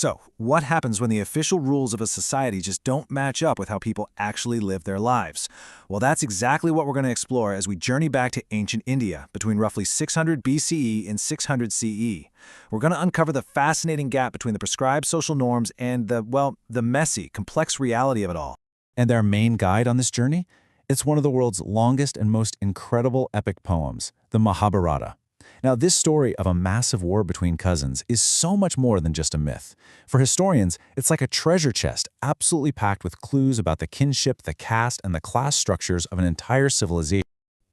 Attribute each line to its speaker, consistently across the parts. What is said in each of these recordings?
Speaker 1: So, what happens when the official rules of a society just don't match up with how people actually live their lives? Well, that's exactly what we're going to explore as we journey back to ancient India between roughly 600 BCE and 600 CE. We're going to uncover the fascinating gap between the prescribed social norms and the messy, complex reality of it all.
Speaker 2: And our main guide on this journey? It's one of the world's longest and most incredible epic poems, the Mahabharata. Now, this story of a massive war between cousins is so much more than just a myth. For historians, it's like a treasure chest absolutely packed with clues about the kinship, the caste, and the class structures of an entire civilization.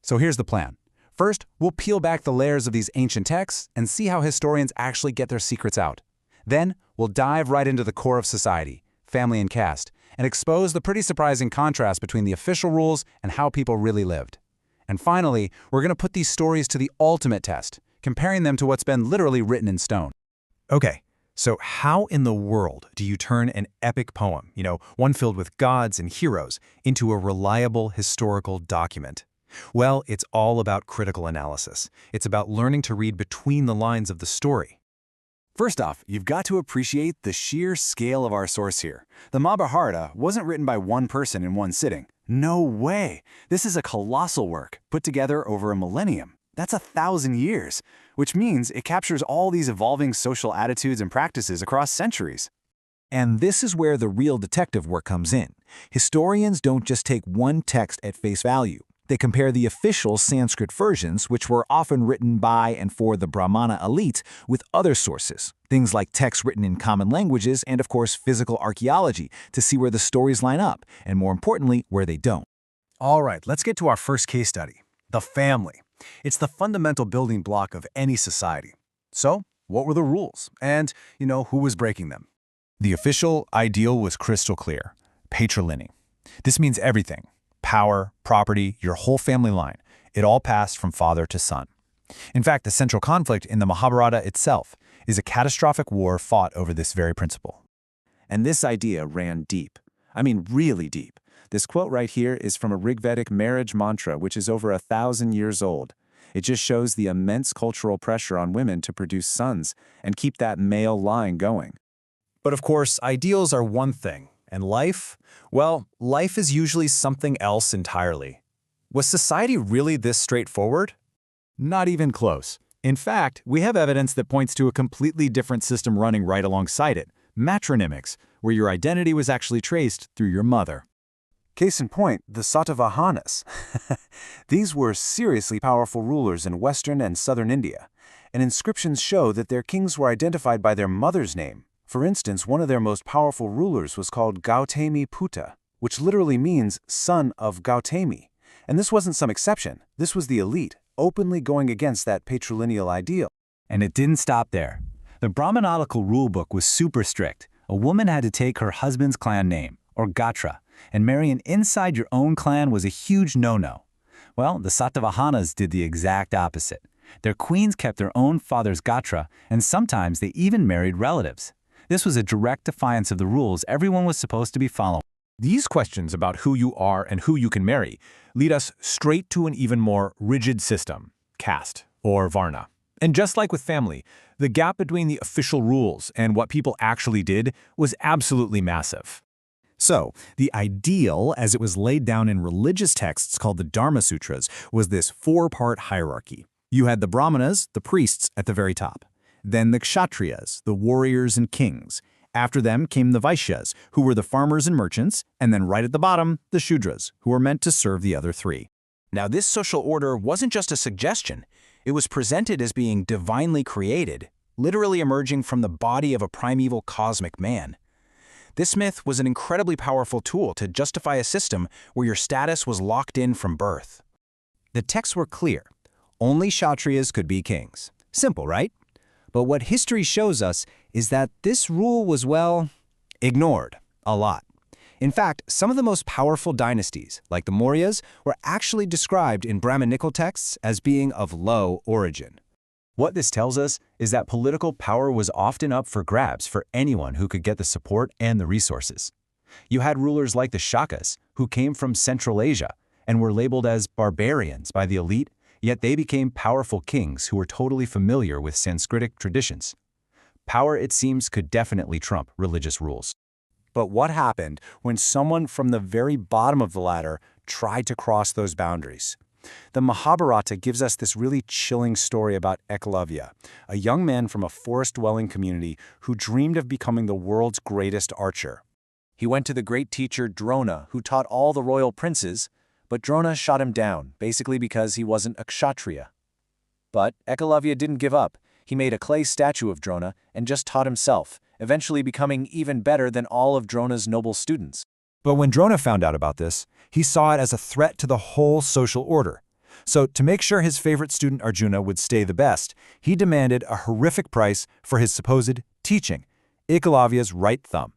Speaker 3: So here's the plan. First, we'll peel back the layers of these ancient texts and see how historians actually get their secrets out. Then, we'll dive right into the core of society, family and caste, and expose the pretty surprising contrast between the official rules and how people really lived. And finally, we're going to put these stories to the ultimate test, comparing them to what's been literally written in stone.
Speaker 1: Okay, so how in the world do you turn an epic poem, one filled with gods and heroes, into a reliable historical document? Well, it's all about critical analysis. It's about learning to read between the lines of the story.
Speaker 3: First off, you've got to appreciate the sheer scale of our source here. The Mahabharata wasn't written by one person in one sitting. No way! This is a colossal work, put together over a millennium. That's 1,000 years, which means it captures all these evolving social attitudes and practices across centuries.
Speaker 1: And this is where the real detective work comes in. Historians don't just take one text at face value. They compare the official Sanskrit versions, which were often written by and for the Brahmana elite, with other sources, things like texts written in common languages and, of course, physical archaeology, to see where the stories line up, and more importantly, where they don't. All right, let's get to our first case study, the family. It's the fundamental building block of any society. So, what were the rules? And, who was breaking them? The official ideal was crystal clear: Patriliny. This means everything. Power, property, your whole family line. It all passed from father to son. In fact, the central conflict in the Mahabharata itself is a catastrophic war fought over this very principle. And this idea ran deep. I mean, really deep. This quote right here is from a Rigvedic marriage mantra, which is over 1,000 years old. It just shows the immense cultural pressure on women to produce sons and keep that male line going. But of course, ideals are one thing. And life? Well, life is usually something else entirely. Was society really this straightforward? Not even close. In fact, we have evidence that points to a completely different system running right alongside it, matronymics, where your identity was actually traced through your mother.
Speaker 3: Case in point, the Satavahanas. These were seriously powerful rulers in western and southern India, and inscriptions show that their kings were identified by their mother's name. For instance, one of their most powerful rulers was called Gautami Puta, which literally means son of Gautami. And this wasn't some exception. This was the elite, openly going against that patrilineal ideal.
Speaker 4: And it didn't stop there. The Brahmanatical rulebook was super strict. A woman had to take her husband's clan name, or Gotra, and marrying inside your own clan was a huge no-no. Well, the Satavahanas did the exact opposite. Their queens kept their own father's Gotra, and sometimes they even married relatives. This was a direct defiance of the rules everyone was supposed to be following.
Speaker 1: These questions about who you are and who you can marry lead us straight to an even more rigid system, caste, or Varna. And just like with family, the gap between the official rules and what people actually did was absolutely massive. So, the ideal, as it was laid down in religious texts called the Dharma Sutras, was this four-part hierarchy. You had the Brahmanas, the priests, at the very top. Then the Kshatriyas, the warriors and kings. After them came the Vaishyas, who were the farmers and merchants, and then right at the bottom, the Shudras, who were meant to serve the other three. Now, this social order wasn't just a suggestion. It was presented as being divinely created, literally emerging from the body of a primeval cosmic man. This myth was an incredibly powerful tool to justify a system where your status was locked in from birth. The texts were clear. Only Kshatriyas could be kings. Simple, right? But what history shows us is that this rule was, well, ignored a lot. In fact, some of the most powerful dynasties, like the Mauryas, were actually described in Brahmanical texts as being of low origin. What this tells us is that political power was often up for grabs for anyone who could get the support and the resources. You had rulers like the Shakas, who came from Central Asia and were labeled as barbarians by the elite, yet they became powerful kings who were totally familiar with Sanskritic traditions.
Speaker 2: Power, it seems, could definitely trump religious rules.
Speaker 3: But what happened when someone from the very bottom of the ladder tried to cross those boundaries? The Mahabharata gives us this really chilling story about Ekalavya, a young man from a forest-dwelling community who dreamed of becoming the world's greatest archer. He went to the great teacher Drona, who taught all the royal princes, but Drona shot him down, basically because he wasn't a kshatriya. But Ekalavya didn't give up. He made a clay statue of Drona and just taught himself, eventually becoming even better than all of Drona's noble students.
Speaker 1: But when Drona found out about this, he saw it as a threat to the whole social order. So to make sure his favorite student Arjuna would stay the best, he demanded a horrific price for his supposed teaching, Ekalavya's right thumb.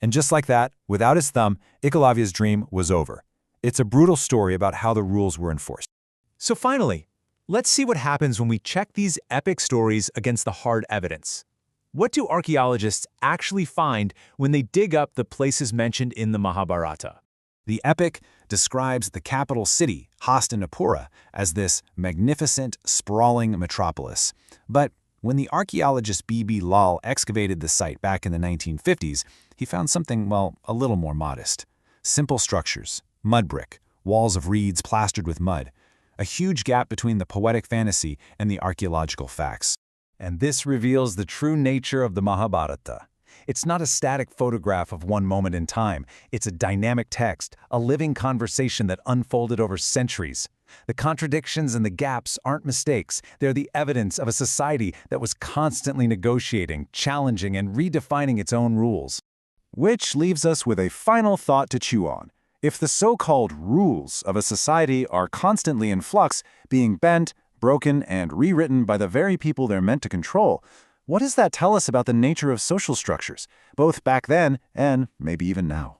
Speaker 1: And just like that, without his thumb, Ekalavya's dream was over. It's a brutal story about how the rules were enforced. So finally, let's see what happens when we check these epic stories against the hard evidence. What do archaeologists actually find when they dig up the places mentioned in the Mahabharata?
Speaker 2: The epic describes the capital city, Hastinapura, as this magnificent, sprawling metropolis. But when the archaeologist B.B. Lal excavated the site back in the 1950s, he found something, well, a little more modest. Simple structures, mud brick, walls of reeds plastered with mud, a huge gap between the poetic fantasy and the archaeological facts. And this reveals the true nature of the Mahabharata. It's not a static photograph of one moment in time. It's a dynamic text, a living conversation that unfolded over centuries. The contradictions and the gaps aren't mistakes. They're the evidence of a society that was constantly negotiating, challenging, and redefining its own rules.
Speaker 3: Which leaves us with a final thought to chew on. If the so-called rules of a society are constantly in flux, being bent, broken, and rewritten by the very people they're meant to control, what does that tell us about the nature of social structures, both back then and maybe even now?